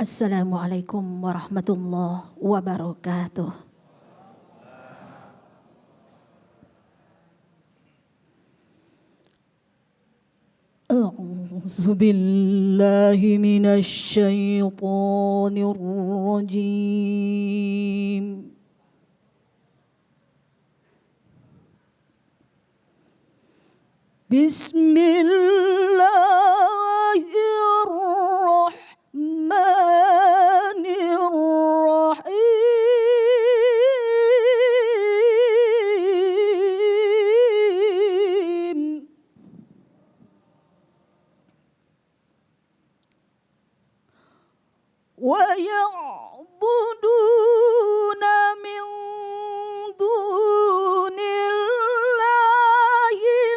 Assalamualaikum warahmatullahi wabarakatuh. A'udzu billahi minasy syaithanir rajim. Bismillahirrahmanirrahim. Wa ya'buduna min dunillahi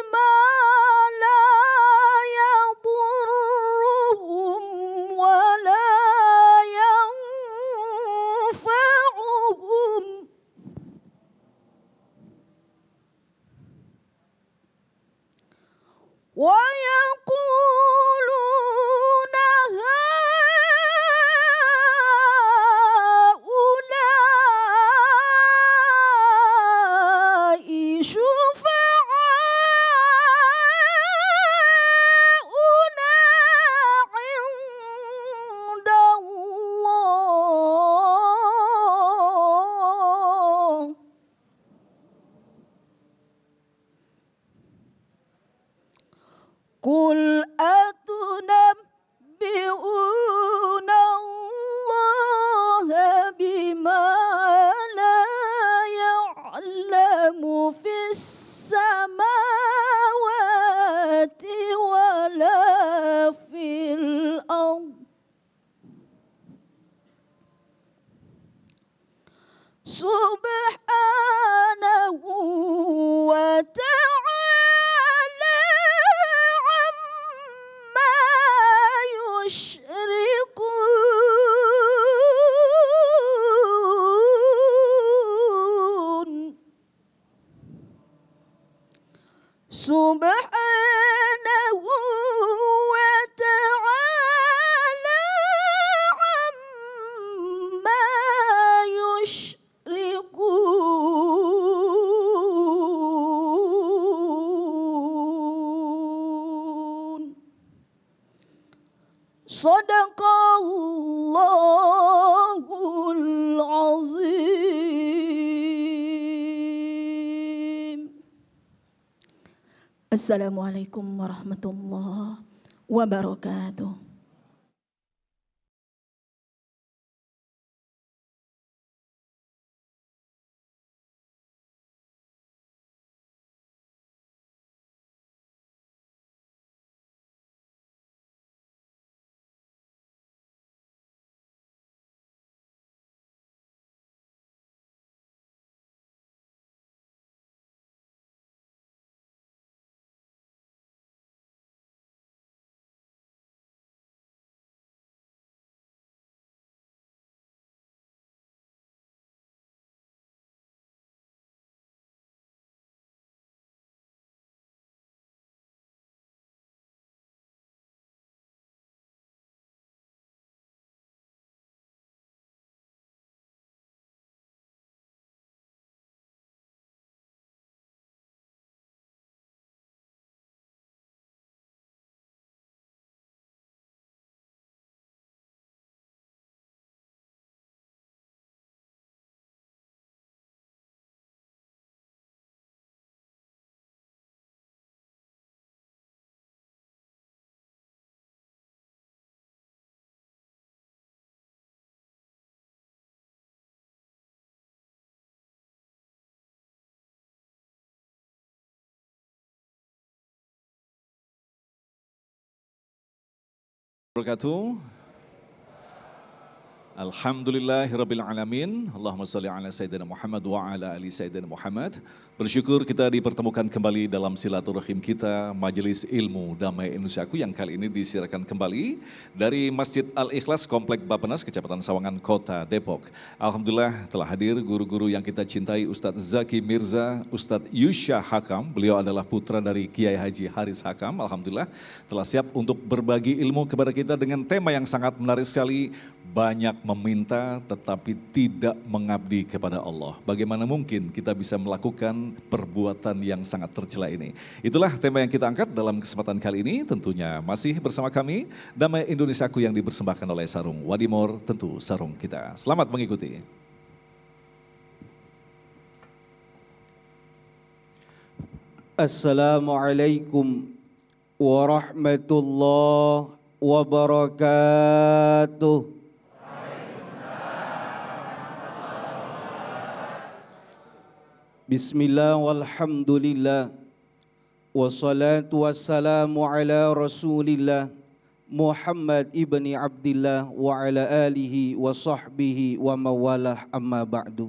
ma la yadurruhum wa la yanfa'uhum. Wa yaquluna haulai syufa'auna 'indallah. Qul atunabbi'una Allaha bima la ya'lamu fis samawati wa la fil ardh. Subhanahu wa ta'ala amma yushrikun. Subhanahu wa ta'ala amma yushrikun. Shadaqallahul azim. Assalamualaikum warahmatullahi wabarakatuh. Wabarakatuh. Alhamdulillahirabbil alamin. Allahumma shalli ala sayyidina Muhammad wa ala ali sayyidina Muhammad. Bersyukur kita dipertemukan kembali dalam silaturahim kita Majelis Ilmu Damai Indonesiaku yang kali ini disiarkan kembali dari Masjid Al-Ikhlas Komplek Bappenas Kecamatan Sawangan Kota Depok. Alhamdulillah telah hadir guru-guru yang kita cintai, Ustadz Zaki Mirza, Ustadz Yusya Hakam. Beliau adalah putra dari Kiai Haji Haris Hakam. Alhamdulillah telah siap untuk berbagi ilmu kepada kita dengan tema yang sangat menarik sekali, banyak meminta tetapi tidak mengabdi kepada Allah. Bagaimana mungkin kita bisa melakukan perbuatan yang sangat tercela ini? Itulah tema yang kita angkat dalam kesempatan kali ini. Tentunya masih bersama kami, Damai Indonesiaku yang dipersembahkan oleh Sarung Wadimor, tentu sarung kita. Selamat mengikuti. Assalamualaikum warahmatullahi wabarakatuh. Bismillah walhamdulillah wassalatu wassalamu ala rasulillah Muhammad ibni Abdillah wa ala alihi wa sahbihi wa mawalah amma ba'du.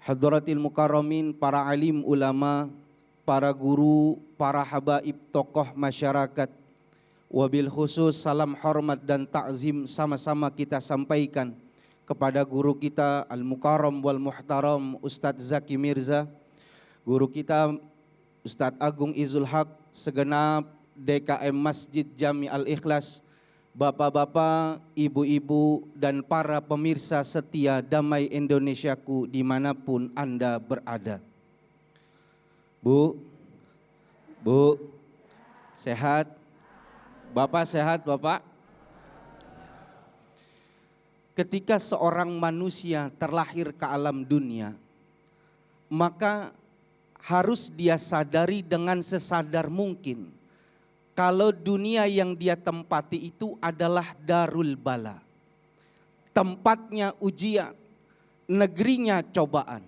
Hadratil mukarramin, para alim ulama, para guru, para habaib tokoh masyarakat, wabil khusus salam hormat dan takzim sama-sama kita sampaikan kepada guru kita Al-Mukarram wal Muhtaram Ustadz Zaki Mirza, guru kita Ustadz Agung Izul Haq, segenap DKM Masjid Jami Al-Ikhlas, bapak-bapak, ibu-ibu, dan para pemirsa setia Damai Indonesiaku dimanapun Anda berada. Bu, sehat? Bapak sehat, Bapak? Ketika seorang manusia terlahir ke alam dunia, maka harus dia sadari dengan sesadar mungkin kalau dunia yang dia tempati itu adalah darul bala, tempatnya ujian, negerinya cobaan.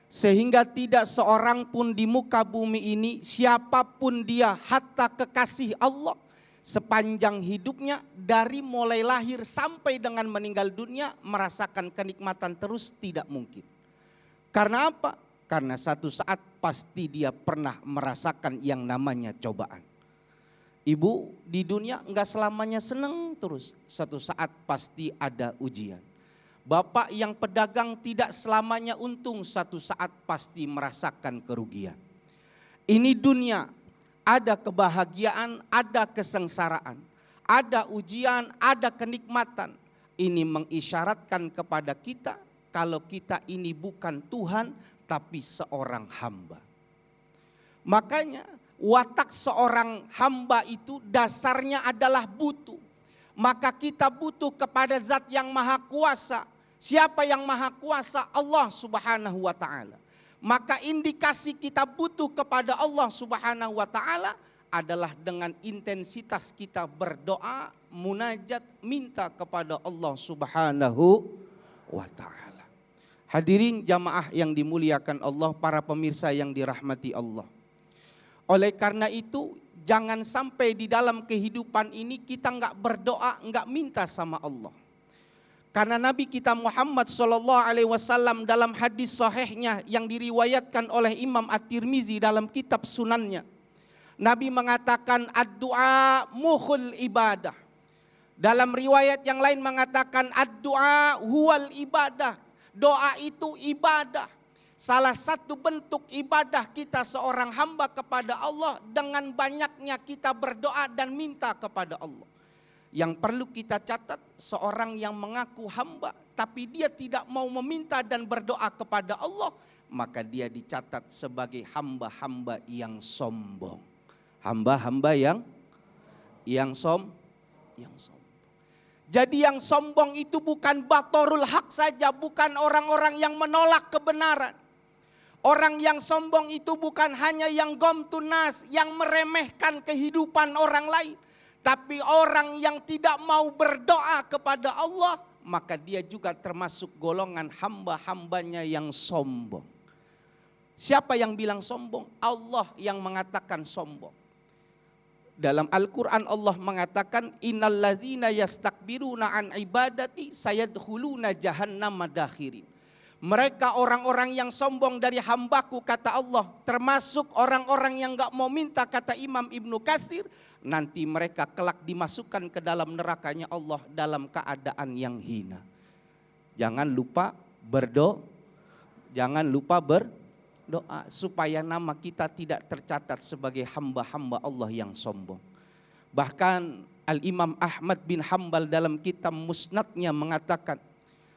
Sehingga tidak seorang pun di muka bumi ini, siapapun dia, hatta kekasih Allah, sepanjang hidupnya dari mulai lahir sampai dengan meninggal dunia merasakan kenikmatan terus, tidak mungkin. Karena apa? Karena satu saat pasti dia pernah merasakan yang namanya cobaan. Ibu, di dunia enggak selamanya senang terus, satu saat pasti ada ujian. Bapak yang pedagang tidak selamanya untung, satu saat pasti merasakan kerugian. Ini dunia, ada kebahagiaan, ada kesengsaraan, ada ujian, ada kenikmatan. Ini mengisyaratkan kepada kita kalau kita ini bukan Tuhan tapi seorang hamba. Makanya watak seorang hamba itu dasarnya adalah butuh. Maka kita butuh kepada zat yang maha kuasa. Siapa yang maha kuasa? Allah Subhanahu wa ta'ala. Maka indikasi kita butuh kepada Allah Subhanahu wa ta'ala adalah dengan intensitas kita berdoa, munajat, minta kepada Allah Subhanahu wa ta'ala. Hadirin jamaah yang dimuliakan Allah, para pemirsa yang dirahmati Allah. Oleh karena itu, jangan sampai di dalam kehidupan ini kita enggak berdoa, enggak minta sama Allah. Karena Nabi kita Muhammad SAW dalam hadis sahihnya yang diriwayatkan oleh Imam At-Tirmizi dalam kitab sunannya, Nabi mengatakan ad-du'a mukhul ibadah. Dalam riwayat yang lain mengatakan ad-du'a huwal ibadah. Doa itu ibadah. Salah satu bentuk ibadah kita seorang hamba kepada Allah dengan banyaknya kita berdoa dan minta kepada Allah. Yang perlu kita catat, seorang yang mengaku hamba tapi dia tidak mau meminta dan berdoa kepada Allah, maka dia dicatat sebagai hamba-hamba yang sombong. Hamba-hamba yang sombong. Jadi yang sombong itu bukan batorul hak saja, bukan orang-orang yang menolak kebenaran. Orang yang sombong itu bukan hanya yang gomtunas, yang meremehkan kehidupan orang lain. Tapi orang yang tidak mau berdoa kepada Allah, maka dia juga termasuk golongan hamba-hambanya yang sombong. Siapa yang bilang sombong? Allah yang mengatakan sombong. Dalam Al-Quran Allah mengatakan, innalladzina yastakbiruna an ibadati sayadkhuluna jahannama dakhirin. Mereka orang-orang yang sombong dari hambaku, kata Allah, termasuk orang-orang yang gak mau minta, kata Imam Ibnu Katsir, nanti mereka kelak dimasukkan ke dalam nerakanya Allah dalam keadaan yang hina. Jangan lupa berdoa, supaya nama kita tidak tercatat sebagai hamba-hamba Allah yang sombong. Bahkan Al-Imam Ahmad bin Hambal dalam kitab Musnadnya mengatakan,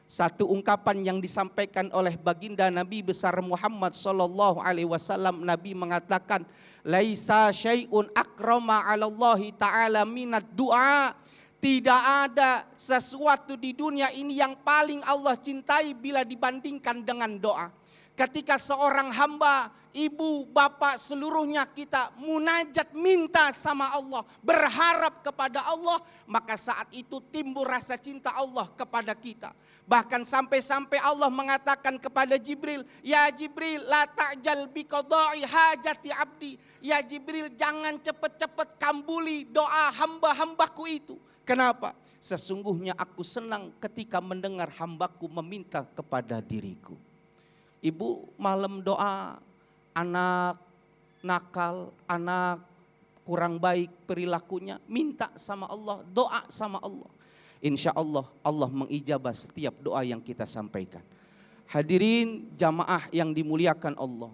satu ungkapan yang disampaikan oleh baginda Nabi besar Muhammad sallallahu alaihi wasallam, Nabi mengatakan, laisa syai'un akrama 'ala Allah taala minad du'a. Tidak ada sesuatu di dunia ini yang paling Allah cintai bila dibandingkan dengan doa. Ketika seorang hamba, ibu, bapak, seluruhnya kita munajat minta sama Allah, berharap kepada Allah, maka saat itu timbul rasa cinta Allah kepada kita. Bahkan sampai-sampai Allah mengatakan kepada Jibril, ya Jibril la ta'jal bi qada'i hajati abdi. Ya Jibril, jangan cepat-cepat kambuli doa hamba-hambaku itu. Kenapa? Sesungguhnya aku senang ketika mendengar hambaku meminta kepada diriku. Ibu, malam doa, anak nakal, anak kurang baik perilakunya, minta sama Allah, doa sama Allah. Insya Allah, Allah mengijabah setiap doa yang kita sampaikan. Hadirin jamaah yang dimuliakan Allah.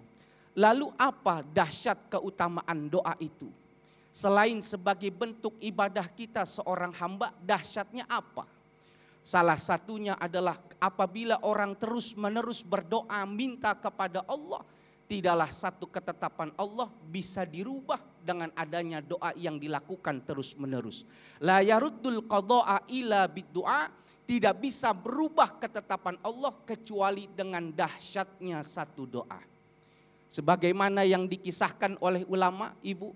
Lalu apa dahsyat keutamaan doa itu? Selain sebagai bentuk ibadah kita seorang hamba, dahsyatnya apa? Salah satunya adalah apabila orang terus menerus berdoa minta kepada Allah, tidaklah satu ketetapan Allah bisa dirubah dengan adanya doa yang dilakukan terus menerus. La yaruddul qada'a ila biddu'a, tidak bisa berubah ketetapan Allah kecuali dengan dahsyatnya satu doa. Sebagaimana yang dikisahkan oleh ulama, ibu,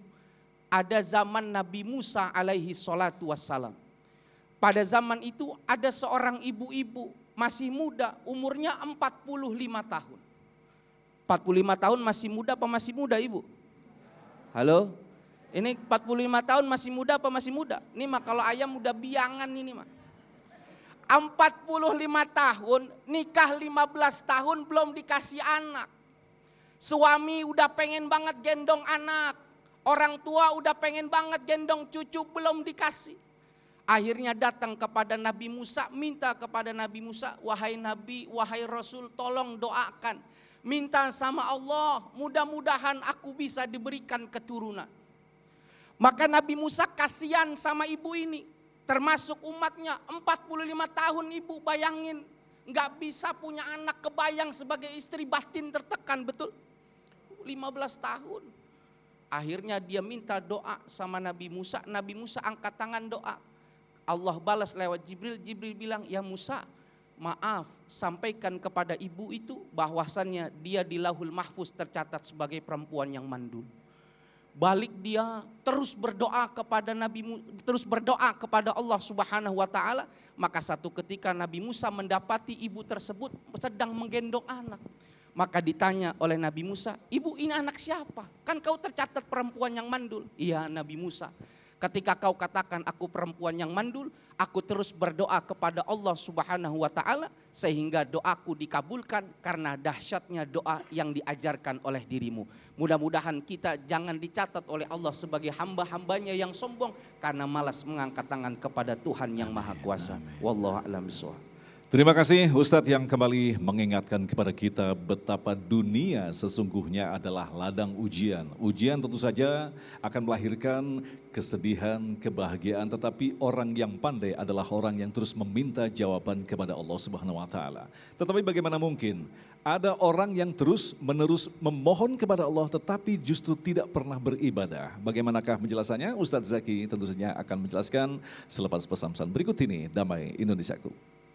ada zaman Nabi Musa alaihi salatu wassalam. Pada zaman itu ada seorang ibu-ibu masih muda, umurnya 45 tahun. 45 tahun masih muda apa masih muda ibu? Halo? Ini 45 tahun masih muda apa masih muda? Ini mah kalau ayam udah biangan ini mah. 45 tahun, nikah 15 tahun belum dikasih anak. Suami udah pengen banget gendong anak. Orang tua udah pengen banget gendong cucu, belum dikasih. Akhirnya datang kepada Nabi Musa, minta kepada Nabi Musa, wahai Nabi, wahai Rasul, tolong doakan. Minta sama Allah, mudah-mudahan aku bisa diberikan keturunan. Maka Nabi Musa kasihan sama ibu ini, termasuk umatnya. 45 tahun ibu, bayangin, nggak bisa punya anak, kebayang sebagai istri batin tertekan, betul? 15 tahun. Akhirnya dia minta doa sama Nabi Musa. Nabi Musa angkat tangan doa. Allah balas lewat Jibril. Jibril bilang, ya Musa, maaf, sampaikan kepada ibu itu bahwasannya dia di Lauhul Mahfuz tercatat sebagai perempuan yang mandul. Balik dia terus berdoa kepada terus berdoa kepada Allah Subhanahu wa taala. Maka satu ketika Nabi Musa mendapati ibu tersebut sedang menggendong anak. Maka ditanya oleh Nabi Musa, ibu ini anak siapa? Kan kau tercatat perempuan yang mandul. Iya Nabi Musa, ketika kau katakan aku perempuan yang mandul, aku terus berdoa kepada Allah Subhanahu wa taala sehingga doaku dikabulkan karena dahsyatnya doa yang diajarkan oleh dirimu. Mudah-mudahan kita jangan dicatat oleh Allah sebagai hamba-hambanya yang sombong karena malas mengangkat tangan kepada Tuhan yang Maha Kuasa. Wallahu a'lam bishawab. Terima kasih Ustadz yang kembali mengingatkan kepada kita betapa dunia sesungguhnya adalah ladang ujian. Ujian tentu saja akan melahirkan kesedihan, kebahagiaan, tetapi orang yang pandai adalah orang yang terus meminta jawaban kepada Allah Subhanahu wa taala. Tetapi bagaimana mungkin ada orang yang terus menerus memohon kepada Allah tetapi justru tidak pernah beribadah? Bagaimanakah penjelasannya? Ustadz Zaki tentu saja akan menjelaskan selepas pesan-pesan berikut ini. Damai Indonesiaku.